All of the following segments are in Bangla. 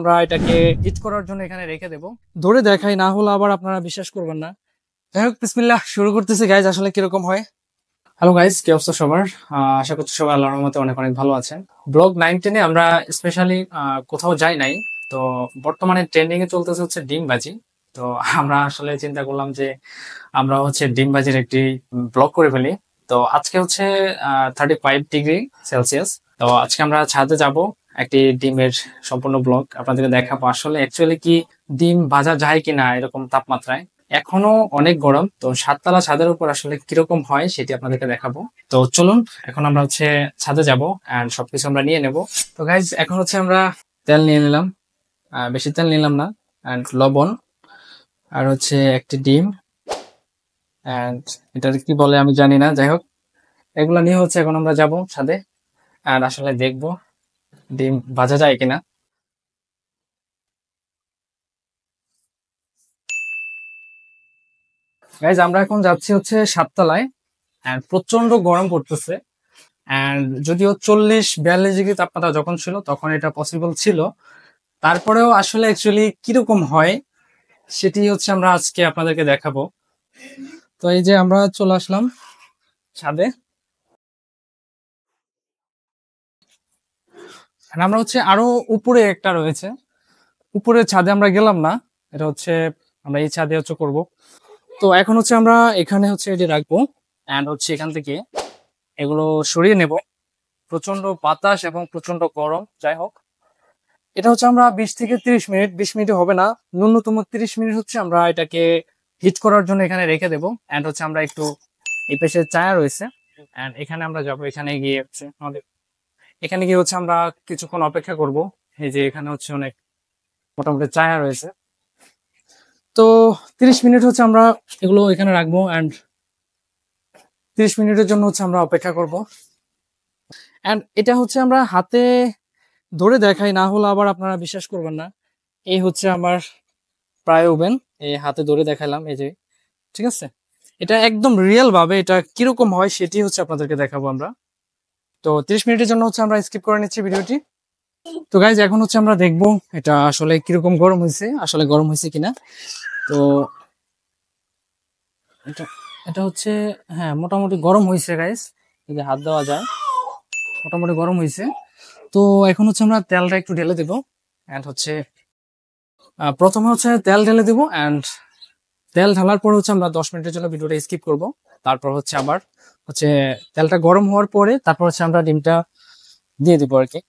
আমরা এটাকে হিট করার জন্য এখানে রেখে দেব। ধরে দেখাই, না হলে আবার আপনারা বিশ্বাস করবেন না। যাই হোক, বিসমিল্লাহ, শুরু করতেছি গাইজ, আসলে কিরকম হয়। হ্যালো গাইজ, কি অবস্থা সবার? আশা করছি সবাই আল্লাহর রহমতে অনেক অনেক ভালো আছেন। ব্লগ 9-10-এ আমরা স্পেশালি কোথাও যাই নাই। তো বর্তমানে ট্রেন্ডিং এ চলতেছে হচ্ছে ডিমবাজি। তো আমরা আসলে চিন্তা করলাম যে আমরা হচ্ছে ডিমবাজির একটি ব্লগ করে ফেলি। তো আজকে হচ্ছে 35 ডিগ্রি সেলসিয়াস। তো আজকে আমরা ছাদে যাব, একটি ডিমের সম্পূর্ণ ব্লগ আপনাদেরকে দেখাবো আসলে অ্যাকচুয়ালি কি ডিম ভাজা যায় কিনা এরকম তাপমাত্রায়। এখনো অনেক গরম, তো সাততলা ছাদের উপর আসলে কিরকম হয় সেটি আপনাদেরকে দেখাবো। তো চলুন, এখন আমরা হচ্ছে ছাদে যাব এন্ড সবকিছু আমরা নিয়ে নেব। তো গাইজ, এখন হচ্ছে আমরা তেল নিয়ে নিলাম, বেশি তেল নিলাম না, এন্ড লবণ, আর হচ্ছে একটি ডিম, এন্ড এটা কি বলে আমি জানি না। যাই হোক, এগুলা নিয়ে হচ্ছে এখন আমরা যাব ছাদে আর আসলে দেখবো ডিম ভাজা যায় কিনা। গাইজ, আমরা এখন যাচ্ছি হচ্ছে সাততলায়, এন্ড প্রচন্ড গরম পড়তেছে। এন্ড যদিও 40-42 ডিগ্রি তাপমাত্রা যখন ছিল তখন এটা পসিবল ছিল, তারপরেও আসলে অ্যাকচুয়ালি কিরকম হয় সেটি হচ্ছে আমরা আজকে আপনাদেরকে দেখাবো। তো এই যে আমরা চলে আসলাম ছাদে, আর আমরা হচ্ছে আরো উপরে একটা রয়েছে, উপরের ছাদে আমরা গেলাম না। এটা হচ্ছে আমরা এই ছাদে হচ্ছে করব। তো এখন হচ্ছে আমরা এখানে হচ্ছে এটি রাখবো, এন্ড হচ্ছে এখান থেকে এগুলো সরিয়ে নেব। প্রচন্ড বাতাস এবং প্রচন্ড গরম। যাই হোক, এটা হচ্ছে আমরা 20 থেকে 30 মিনিট, 20 মিনিট হবে না, ন্যূনতম 30 মিনিট হচ্ছে আমরা এটাকে হিট করার জন্য এখানে রেখে দেবো। এন্ড হচ্ছে আমরা একটু, এই পাশে চায়া রয়েছে, এন্ড এখানে আমরা যাবো। এখানে গিয়ে হচ্ছে এখানে গিয়ে হচ্ছে আমরা কিছুক্ষণ অপেক্ষা করব। এই যে এখানে হচ্ছে অনেক মোটামুটি চায়া রয়েছে। তো 30 মিনিট হচ্ছে আমরা এগুলো এখানে রাখবো, এন্ড 30 মিনিটের জন্য হচ্ছে আমরা অপেক্ষা করব। এন্ড এটা হচ্ছে আমরা হাতে ধরে দেখাই, না হলে আবার আপনারা বিশ্বাস করবেন না। এই হচ্ছে আমার প্রায় ওভেন, এই হাতে ধরে দেখালাম, এই যে, ঠিক আছে। এটা একদম রিয়েল ভাবে এটা কিরকম হয় সেটি হচ্ছে আপনাদেরকে দেখাবো আমরা। তো 30 মিনিটের জন্য হচ্ছে আমরা স্কিপ করে নিচ্ছি ভিডিওটি। তো গাইজ, এখন হচ্ছে আমরা দেখবো এটা আসলে কিরকম গরম হয়েছে, আসলে গরম হয়েছে কিনা। তো এটা এটা হচ্ছে, হ্যাঁ, মোটামুটি গরম হয়েছে গাইজ, এই যে হাত দেওয়া যায়, মোটামুটি গরম হয়েছে। তো এখন হচ্ছে আমরা তেলটা একটু ঢেলে দেবো, এন্ড হচ্ছে প্রথমে হচ্ছে তেল ঢেলে দেবো, এন্ড তেল ঢালার পর হচ্ছে আমরা 10 মিনিটের জন্য ভিডিওটা স্কিপ করব। তারপর হচ্ছে আবার হচ্ছে তেলটা গরম হওয়ার পরে তারপর হচ্ছে আমরা ডিমটা দিয়ে দিব আর কি।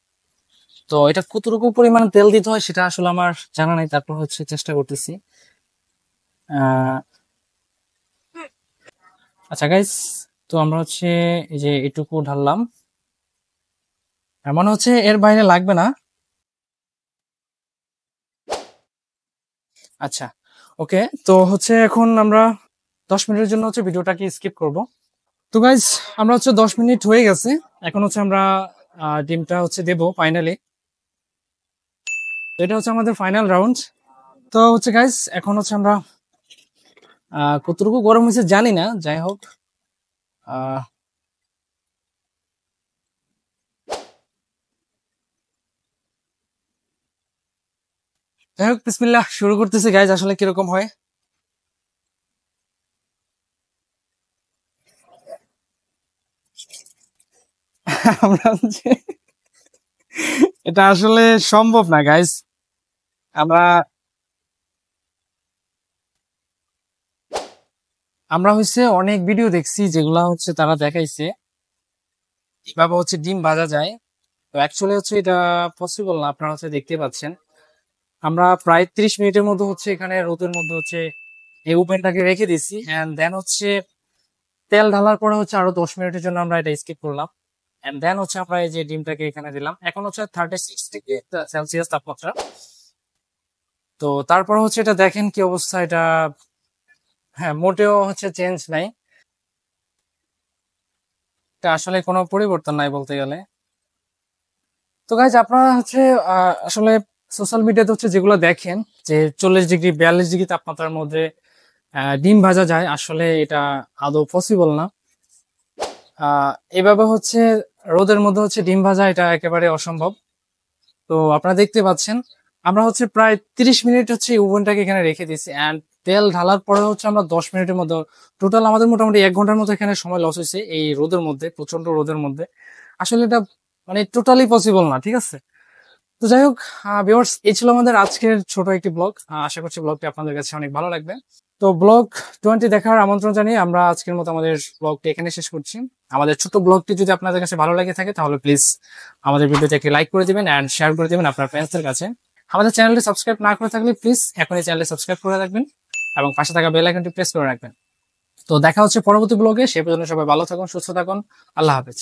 তো এটা কতটুকু পরিমাণে তেল দিতে হয় সেটা আসলে আমার জানা নাই, তারপর হচ্ছে চেষ্টা করতেছি। আহ আচ্ছা গাইস, তো আমরা হচ্ছে এই যে এটুকু ঢাললাম, আর মনে হচ্ছে এর বাইরে লাগবে না। আচ্ছা, ওকে। তো হচ্ছে এখন আমরা 10 মিনিটের জন্য হচ্ছে ভিডিওটাকে স্কিপ করব। তো গাইজ, আমরা হচ্ছে 10 মিনিট হয়ে গেছে, এখন হচ্ছে আমরা ডিমটা হচ্ছে দেবো ফাইনালি। এটা হচ্ছে আমাদের ফাইনাল রাউন্ড। তো হচ্ছে গাইজ, এখন হচ্ছে আমরা কতটুকু গরম হয়েছে জানি না, যাই হোক। আহ যাই হোক, বিসমিল্লাহ, শুরু করতেছি গাইজ, আসলে কিরকম হয়। আমরা হচ্ছে, এটা আসলে সম্ভব না গাইজ। আমরা আমরা হচ্ছে অনেক ভিডিও দেখছি যেগুলা হচ্ছে তারা দেখাইছে কিভাবে হচ্ছে ডিম ভাজা যায়। তো অ্যাকচুয়ালি হচ্ছে এটা পসিবল না, আপনারা হচ্ছে দেখতে পাচ্ছেন। আমরা প্রায় 30 মিনিটের মধ্যে হচ্ছে এখানে রোদের মধ্যে হচ্ছে এই ওভেনটাকে রেখে দিছি, এন্ড দেন হচ্ছে তেল ঢালার পরে হচ্ছে আরো 10 মিনিটের জন্য আমরা এটা স্কিপ করলাম। এন্ড দেন হচ্ছে আমরা এই যে ডিমটাকে এখানে দিলাম। এখন হচ্ছে 36 ডিগ্রি সেলসিয়াস তাপমাত্রা। তো তারপর হচ্ছে এটা দেখেন কি অবস্থা এটা। হ্যাঁ, মোটেও হচ্ছে চেঞ্জ নাই, এটা আসলে কোনো পরিবর্তন নাই বলতে গেলে। তো গাইজ, আপনারা হচ্ছে আসলে সোশ্যাল মিডিয়াতে হচ্ছে যেগুলো দেখেন যে 40 ডিগ্রি 42 ডিগ্রি তাপমাত্রার মধ্যে ডিম ভাজা যায়, আসলে এটা আদৌ পসিবল না। এভাবে হচ্ছে রোদের মধ্যে হচ্ছে ডিম ভাজা, এটা একেবারে অসম্ভব। তো আপনারা দেখতে পাচ্ছেন আমরা হচ্ছে প্রায় 30 মিনিট হচ্ছে ওভেনটাকে এখানে রেখে দিয়েছি, অ্যান্ড তেল ঢালার পরে হচ্ছে আমরা 10 মিনিটের মধ্যে, টোটাল আমাদের মোটামুটি 1 ঘন্টার মতো এখানে সময় লস হয়েছে এই রোদের মধ্যে, প্রচন্ড রোদের মধ্যে। আসলে এটা মানে টোটালি পসিবল না, ঠিক আছে। তো যাই হোক ভিউয়ার্স, এই ছিল আমাদের আজকের ছোট একটি ব্লগ। আশা করছি ব্লগটি আপনাদের কাছে অনেক ভালো লাগবে। তো ব্লগ 20 দেখার আমন্ত্রণ জানিয়ে আমরা আজকের মতো আমাদের ব্লগটি এখানে শেষ করছি। আমাদের ছোট ব্লগটি যদি আপনাদের কাছে ভালো লাগে থাকে তাহলে প্লিজ আমাদের ভিডিওটাকে লাইক করে দিবেন এন্ড শেয়ার করে দিবেন আপনার ফ্রেন্ডসদের কাছে। আমাদের চ্যানেলটি সাবস্ক্রাইব না করে থাকলে প্লিজ এখনই চ্যানেলটি সাবস্ক্রাইব করে রাখবেন এবং পাশে থাকা বেল আইকনটি প্রেস করে রাখবেন। তো দেখা হচ্ছে পরবর্তী ব্লগে, সে পর্যন্ত সবাই ভালো থাকুন, সুস্থ থাকুন, আল্লাহ হাফেজ।